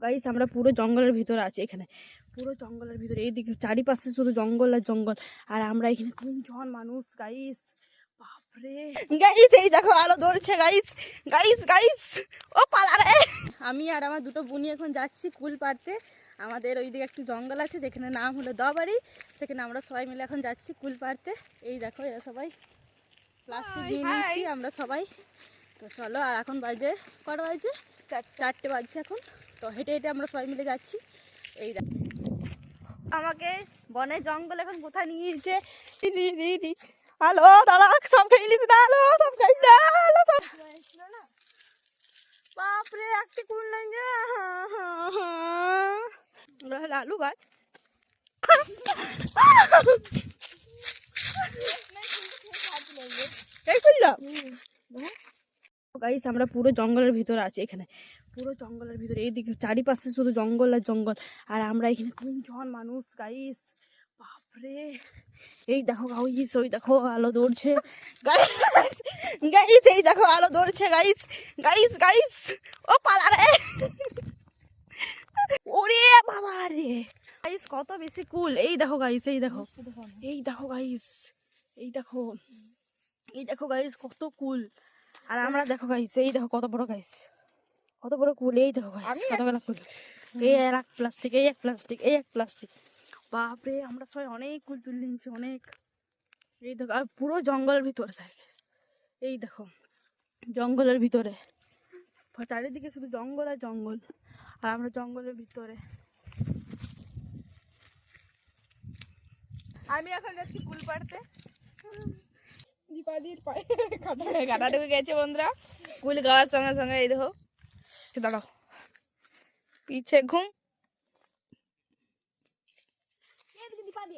Guys আমরা পুরো জঙ্গলের ভিতরে আছি। এখানে পুরো জঙ্গলের ভিতরে এইদিকে চারিপাশে শুধু জঙ্গল আর জঙ্গল, আর আমরা এখানে 3 জন মানুষ। গাইস বাপরে গাইস, এই দেখো আলো ধরছে। গাইস গাইস গাইস ও পালা রে। আমি আর আমার দুটো বোনি এখন যাচ্ছি কুল পাড়তে। আমাদের ওইদিকে একটু জঙ্গল আছে যেখানে নাম হলো দবাড়ি, সেখানে আমরা সবাই মিলে এখন যাচ্ছি কুল পাড়তে। এই দেখো এরা সবাই প্লাস্টিক নিয়ে নিয়েছি আমরা সবাই। তো চলো, আর এখন বাজে কটা বাজে? 4টে বাজছে এখন। তো হেঁটে হেঁটে আমরা সবাই মিলে যাচ্ছি। এই আমাকে বনে জঙ্গল এখন কোথায় নিয়ে গিয়েছে। হ্যালো দাদা, সব খেয়ে নিস না। হ্যালো সব খাই না। হ্যালো সব বাপরে একটি কুল নাই যে। লালু গাছ গাইস আমরা পুরো জঙ্গলের ভিতরে আছি। এখানে পুরো জঙ্গলের ভিতরে এইদিকে চারিপাশে শুধু জঙ্গল আর জঙ্গল, আর আমরা এখানে 3 জন মানুষ। গাইস বাপরে এই দেখো গাইস, ওই দেখো আলো ধরছে। গাইস এই দেখো আলো ধরছে। গাইস গাইস গাইস ও পালা রে। ওরে বাবা রে গাইস, কত বেশি কুল। এই দেখো গাইস, এই দেখো, এই দেখো গাইস, এই দেখো, এই দেখো গাইস কত কুল। আর আমরা দেখো গাইস, এই দেখো কত বড় গাইস, কত বড় কুল। এই দেখো গাইস কতগুলো কুল। এই এক প্লাস্টিক, এই এক প্লাস্টিক, এই এক প্লাস্টিক। বাপরে আমরা সবাই অনেক কুল তুলে নিচ্ছি, অনেক। এই দেখো আর পুরো জঙ্গলের ভিতরে থাকে। এই দেখো জঙ্গলের ভিতরে চারিদিকে শুধু জঙ্গল আর জঙ্গল, আর আমরা জঙ্গলের ভিতরে। আমি এখন যাচ্ছি কুল পাড়তে। দীপাদির পায়ে কাটা ঢুকে গেছে বন্ধুরা কুল গাওয়ার সঙ্গে সঙ্গে। এই দেখো দাঁড়াও, পিছে ঘুম।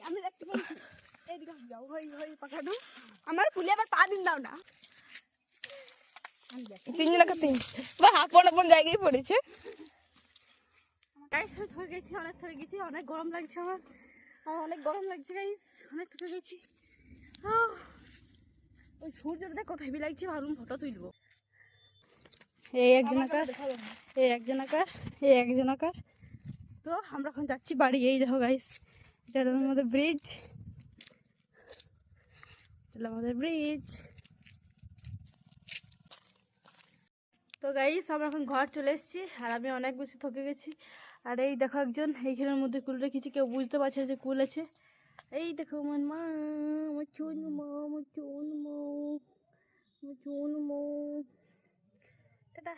আমি দেখতে পাচ্ছি এইদিকে যাও, হই হই পাখানো আমার কুলে আবার পা দিন দাও না। 3 আপন আপন জায়গায় পড়েছে। গাইস থকে গেছি, অনেক থকে গেছি, অনেক গরম লাগছে আমার, অনেক গরম লাগছে গাইস, অনেক থকে গেছি। ওই সূর্যটা কোথায় বি লাগছে, ভাবলাম ফটো তুলবো। এই একজন আকার, এই একজন আকার, এই একজন আকার। তো আমরা এখন যাচ্ছি বাড়ি। এই দেখো গাইস, এটা আমাদের ব্রিজ, এটা আমাদের ব্রিজ। তো গাইস আমরা এখন ঘর চলে এসেছি, আর আমি অনেক বেশি থকে গেছি। আর এই দেখো একজন এইখানের মধ্যে কুল রেখেছি, কেউ বুঝতে পারছে যে কুল আছে। এই দেখো আমার মা, আমার চুন মা, আমার চুন মা, আমার চুন মা। টাটা।